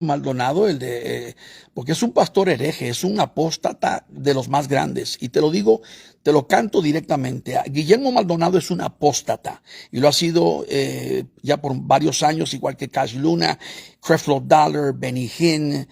Maldonado, porque es un pastor hereje, es un apóstata de los más grandes. Y te lo digo, te lo canto directamente. Guillermo Maldonado es un apóstata y lo ha sido ya por varios años, igual que Cash Luna, Creflo Dollar, Benny Hinn.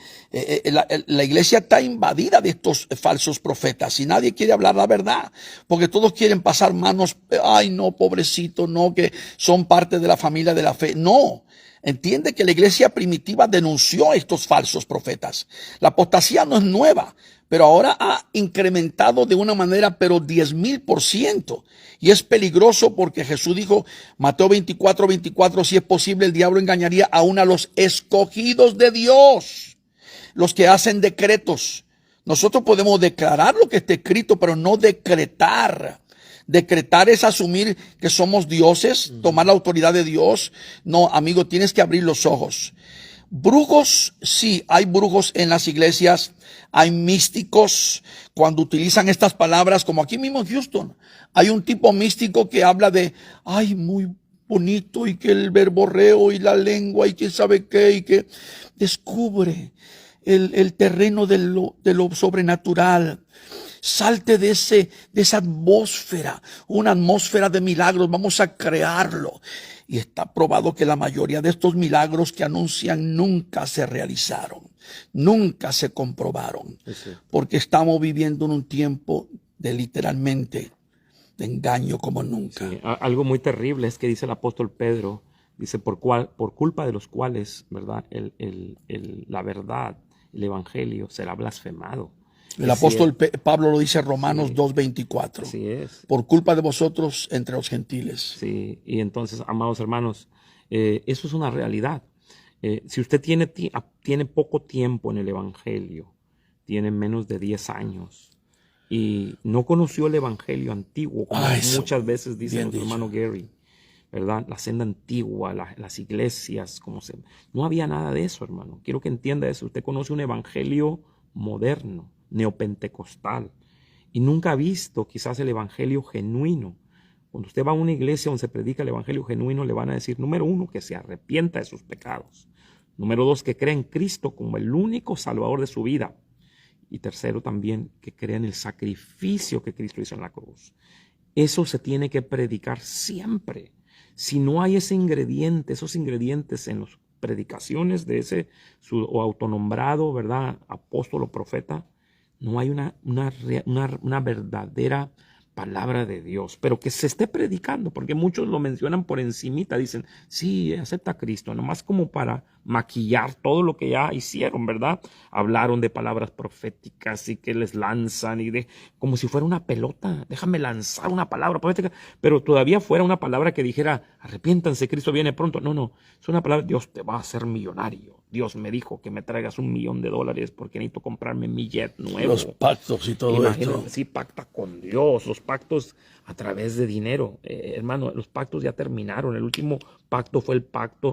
La iglesia está invadida de estos falsos profetas y nadie quiere hablar la verdad, porque todos quieren pasar manos. Ay, no, pobrecito, no, que son parte de la familia de la fe. No. Entiende que la iglesia primitiva denunció a estos falsos profetas. La apostasía no es nueva, pero ahora ha incrementado de una manera, pero 10,000%. Y es peligroso porque Jesús dijo, Mateo 24:24, si es posible, el diablo engañaría aún a los escogidos de Dios, los que hacen decretos. Nosotros podemos declarar lo que está escrito, pero no decretar. Decretar es asumir que somos dioses, tomar la autoridad de Dios. No, amigo, tienes que abrir los ojos. Brujos, sí, hay brujos en las iglesias, hay místicos cuando utilizan estas palabras, como aquí mismo en Houston. Hay un tipo místico que habla de, ay, muy bonito, y que el verborreo y la lengua y quién sabe qué, y que descubre el terreno de lo sobrenatural. Salte de esa atmósfera, una atmósfera de milagros, vamos a crearlo. Y está probado que la mayoría de estos milagros que anuncian nunca se realizaron, nunca se comprobaron, porque estamos viviendo en un tiempo de literalmente de engaño como nunca. Sí, algo muy terrible es que dice el apóstol Pedro, dice por culpa de los cuales, ¿verdad? La verdad, el evangelio será blasfemado. El apóstol Pablo lo dice en Romanos 2:24. Así es. Por culpa de vosotros entre los gentiles. Sí, y entonces, amados hermanos, eso es una realidad. Si usted tiene poco tiempo en el evangelio, tiene menos de 10 años, y no conoció el evangelio antiguo, como muchas veces dice nuestro hermano Gary, ¿verdad? La senda antigua, las iglesias, no había nada de eso, hermano. Quiero que entienda eso. Usted conoce un evangelio moderno, neopentecostal, y nunca ha visto quizás el evangelio genuino. Cuando usted va a una iglesia donde se predica el evangelio genuino, le van a decir, número 1, que se arrepienta de sus pecados. Número 2, que crea en Cristo como el único salvador de su vida. Y tercero, también que crea en el sacrificio que Cristo hizo en la cruz. Eso se tiene que predicar siempre. Si no hay esos ingredientes en las predicaciones de su autonombrado, ¿verdad?, apóstol o profeta, no hay una verdadera palabra de Dios, pero que se esté predicando, porque muchos lo mencionan por encimita, dicen, sí, acepta a Cristo, nomás como para maquillar todo lo que ya hicieron, ¿verdad? Hablaron de palabras proféticas y que les lanzan como si fuera una pelota, déjame lanzar una palabra profética, pero todavía fuera una palabra que dijera, arrepiéntanse, Cristo viene pronto. No, es una palabra, Dios te va a hacer millonario. Dios me dijo que me traigas $1,000,000 porque necesito comprarme mi jet nuevo. Los pactos y todo esto. Sí, pacta con Dios, los pactos a través de dinero. Hermano, los pactos ya terminaron. El último pacto fue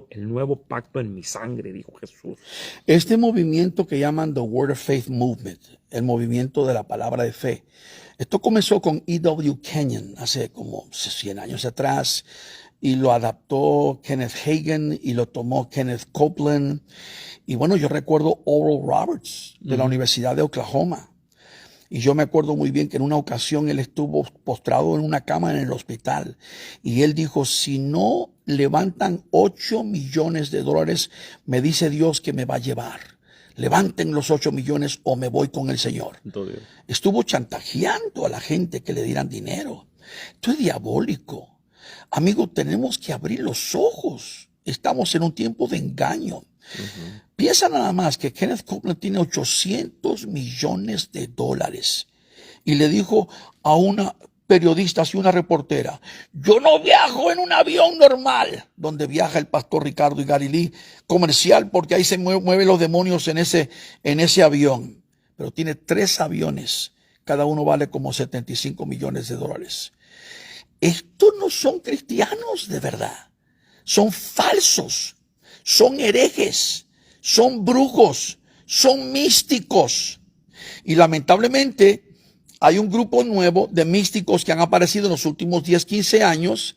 el nuevo pacto en mi sangre, dijo Jesús. Este movimiento que llaman The Word of Faith Movement, el movimiento de la palabra de fe, esto comenzó con E.W. Kenyon hace como 100 años atrás, y lo adaptó Kenneth Hagin y lo tomó Kenneth Copeland. Y bueno, yo recuerdo Oral Roberts de la Universidad de Oklahoma. Y yo me acuerdo muy bien que en una ocasión él estuvo postrado en una cama en el hospital. Y él dijo, si no levantan $8 millones, me dice Dios que me va a llevar. Levanten los 8 millones o me voy con el Señor. Entonces, estuvo chantajeando a la gente que le dieran dinero. Esto es diabólico. Amigo, tenemos que abrir los ojos. Estamos en un tiempo de engaño. Piensa nada más que Kenneth Copeland tiene $800 millones y le dijo a una periodista, así una reportera, yo no viajo en un avión normal, donde viaja el pastor Ricardo y Gary Lee, comercial, porque ahí se mueven los demonios en ese avión. Pero tiene 3 aviones, cada uno vale como $75 millones. Estos no son cristianos de verdad, son falsos, son herejes, son brujos, son místicos. Y lamentablemente hay un grupo nuevo de místicos que han aparecido en los últimos 10, 15 años,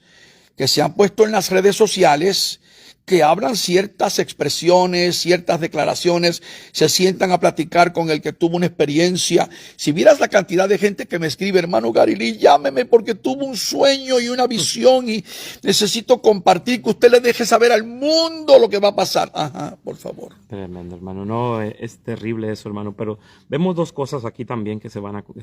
que se han puesto en las redes sociales, que hablan ciertas expresiones, ciertas declaraciones, se sientan a platicar con el que tuvo una experiencia. Si vieras la cantidad de gente que me escribe, hermano Gary Lee, llámeme porque tuvo un sueño y una visión y necesito compartir, que usted le deje saber al mundo lo que va a pasar. Ajá, por favor. Tremendo, hermano. No, es terrible eso, hermano. Pero vemos dos cosas aquí también que se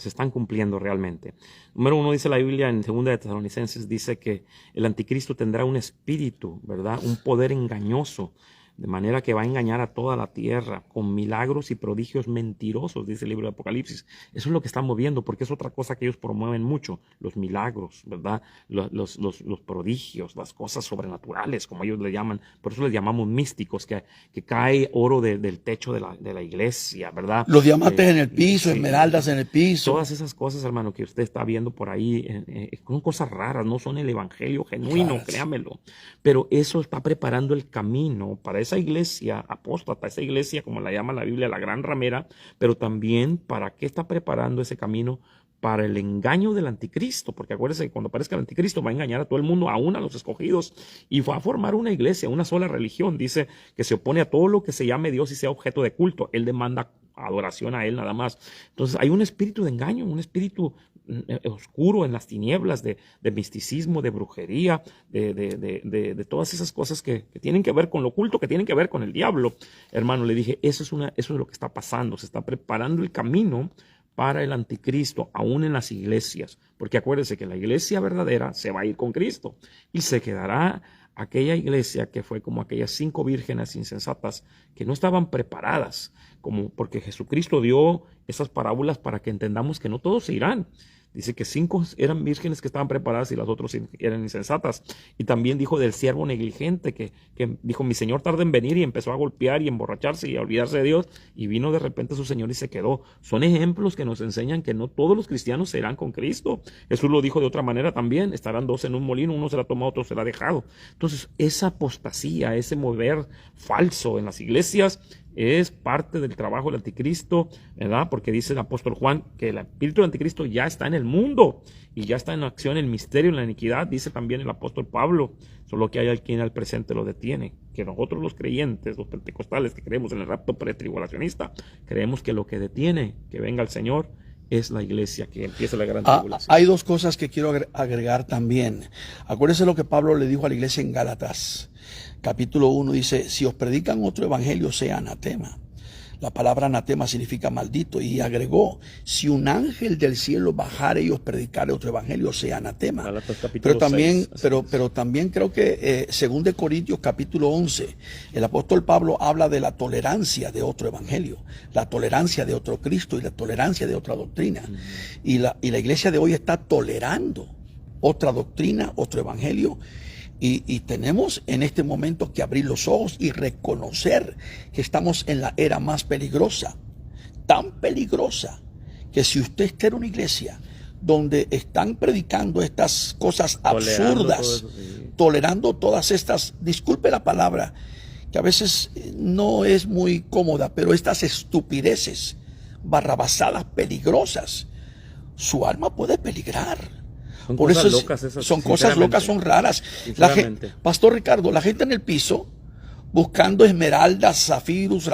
están cumpliendo realmente. Número uno, dice la Biblia en 2 de Tesalonicenses, dice que el anticristo tendrá un espíritu, ¿verdad? Un poder engañoso, de manera que va a engañar a toda la tierra con milagros y prodigios mentirosos, dice el libro de Apocalipsis. Eso es lo que estamos viendo, porque es otra cosa que ellos promueven mucho, los milagros, ¿verdad? Los prodigios, las cosas sobrenaturales, como ellos le llaman. Por eso les llamamos místicos, que cae oro del techo de la iglesia, ¿verdad? Los diamantes en el piso, sí, esmeraldas en el piso. Todas esas cosas, hermano, que usted está viendo por ahí, son cosas raras, no son el evangelio genuino, Claro. créamelo. Pero eso está preparando el camino para esa iglesia apóstata, esa iglesia, como la llama la Biblia, la gran ramera, pero también para qué está preparando ese camino para el engaño del anticristo, porque acuérdense que cuando aparezca el anticristo va a engañar a todo el mundo, aún a los escogidos, y va a formar una iglesia, una sola religión. Dice que se opone a todo lo que se llame Dios y sea objeto de culto. Él demanda adoración a él nada más. Entonces hay un espíritu de engaño, un espíritu oscuro en las tinieblas de misticismo, de brujería, de todas esas cosas que tienen que ver con lo oculto, que tienen que ver con el diablo. Hermano, le dije, eso es lo que está pasando. Se está preparando el camino para el anticristo, aún en las iglesias, porque acuérdense que la iglesia verdadera se va a ir con Cristo y se quedará aquella iglesia que fue como aquellas 5 vírgenes insensatas que no estaban preparadas, como porque Jesucristo dio esas parábolas para que entendamos que no todos se irán. Dice que 5 eran vírgenes que estaban preparadas y las otras eran insensatas. Y también dijo del siervo negligente que dijo, mi señor tarda en venir, y empezó a golpear y emborracharse y a olvidarse de Dios, y vino de repente su señor y se quedó. Son ejemplos que nos enseñan que no todos los cristianos se irán con Cristo. Jesús lo dijo de otra manera también, estarán 2 en un molino, uno será tomado, otro será dejado. Entonces esa apostasía, ese mover falso en las iglesias es parte del trabajo del anticristo, ¿verdad? Porque dice el apóstol Juan que el espíritu del anticristo ya está en el mundo y ya está en acción el misterio, en la iniquidad. Dice también el apóstol Pablo, solo que hay quien al presente lo detiene. Que nosotros los creyentes, los pentecostales que creemos en el rapto pretribulacionista, creemos que lo que detiene que venga el Señor es la iglesia, que empieza la gran tribulación. Hay 2 cosas que quiero agregar también. Acuérdense lo que Pablo le dijo a la iglesia en Gálatas. Capítulo 1 dice, si os predican otro evangelio, sea anatema. La palabra anatema significa maldito, y agregó, si un ángel del cielo bajare y os predicare otro evangelio, sea anatema. Pero también, 6. pero también creo que 2 de Corintios capítulo 11, el apóstol Pablo habla de la tolerancia de otro evangelio, la tolerancia de otro Cristo y la tolerancia de otra doctrina. Y la iglesia de hoy está tolerando otra doctrina, otro evangelio. Y tenemos en este momento que abrir los ojos y reconocer que estamos en la era más peligrosa, tan peligrosa, que si usted está en una iglesia donde están predicando estas cosas absurdas, tolerando todas estas, disculpe la palabra, que a veces no es muy cómoda, pero estas estupideces, barrabasadas peligrosas, su alma puede peligrar. Son Por cosas eso locas esas, son cosas locas, son raras. Pastor Ricardo, la gente en el piso buscando esmeraldas, zafiros,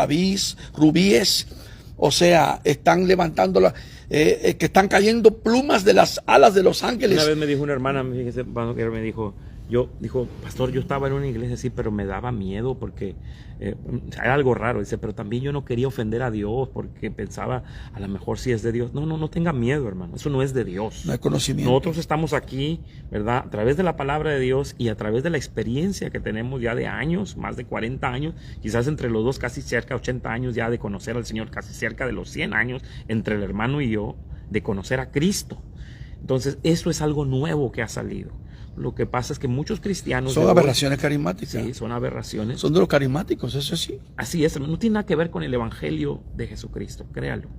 rubíes, o sea, están levantando que están cayendo plumas de las alas de los ángeles. Una vez me dijo una hermana, fíjese, me dijo, pastor, yo estaba en una iglesia así, pero me daba miedo porque era algo raro. Dice, pero también yo no quería ofender a Dios porque pensaba, a lo mejor si es de Dios. No tenga miedo, hermano. Eso no es de Dios. No hay conocimiento. Nosotros estamos aquí, ¿verdad? A través de la palabra de Dios y a través de la experiencia que tenemos ya de años, más de 40 años, quizás entre los dos casi cerca, 80 años ya de conocer al Señor, casi cerca de los 100 años entre el hermano y yo, de conocer a Cristo. Entonces, eso es algo nuevo que ha salido. Lo que pasa es que muchos cristianos... Son aberraciones carismáticas. Sí, son aberraciones. Son de los carismáticos, eso sí. Así es, no tiene nada que ver con el evangelio de Jesucristo, créalo.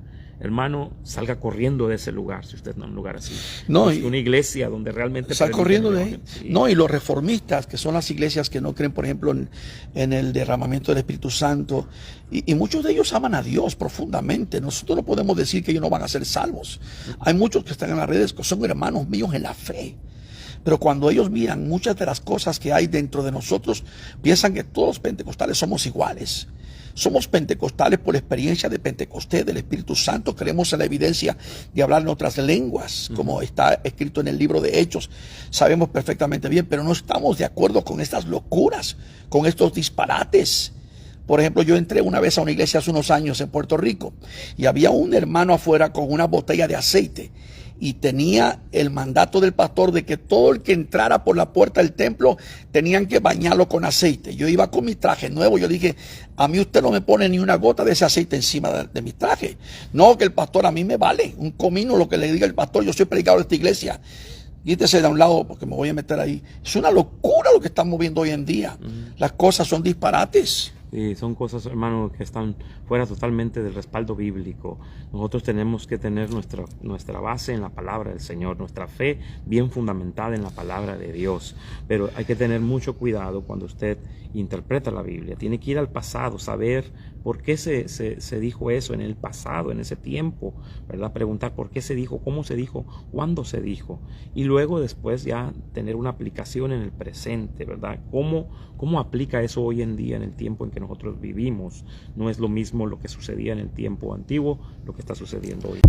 Hermano, salga corriendo de ese lugar, si usted no es un lugar así. No, es una iglesia donde realmente... Sal corriendo de ahí. Sí. No, y los reformistas, que son las iglesias que no creen, por ejemplo, en el derramamiento del Espíritu Santo, y muchos de ellos aman a Dios profundamente. Nosotros no podemos decir que ellos no van a ser salvos. Hay muchos que están en las redes que son hermanos míos en la fe. Pero cuando ellos miran muchas de las cosas que hay dentro de nosotros, piensan que todos los pentecostales somos iguales. Somos pentecostales por la experiencia de Pentecostés, del Espíritu Santo. Creemos en la evidencia de hablar en otras lenguas, como está escrito en el libro de Hechos. Sabemos perfectamente bien, pero no estamos de acuerdo con estas locuras, con estos disparates. Por ejemplo, yo entré una vez a una iglesia hace unos años en Puerto Rico y había un hermano afuera con una botella de aceite y tenía el mandato del pastor de que todo el que entrara por la puerta del templo tenían que bañarlo con aceite. Yo iba con mi traje nuevo, yo dije, a mí usted no me pone ni una gota de ese aceite encima de mi traje. No, que el pastor a mí me vale, un comino lo que le diga el pastor, yo soy predicador de esta iglesia. Quítese de un lado porque me voy a meter ahí. Es una locura lo que estamos viendo hoy en día. Las cosas son disparates. Sí, son cosas, hermano, que están fuera totalmente del respaldo bíblico. Nosotros tenemos que tener nuestra base en la palabra del Señor, nuestra fe bien fundamentada en la palabra de Dios. Pero hay que tener mucho cuidado cuando usted interpreta la Biblia. Tiene que ir al pasado, saber por qué se dijo eso en el pasado, en ese tiempo, ¿verdad? Preguntar por qué se dijo, cómo se dijo, cuándo se dijo. Y luego después ya tener una aplicación en el presente, ¿verdad? ¿Cómo aplica eso hoy en día en el tiempo en que nosotros vivimos? No es lo mismo lo que sucedía en el tiempo antiguo, lo que está sucediendo hoy.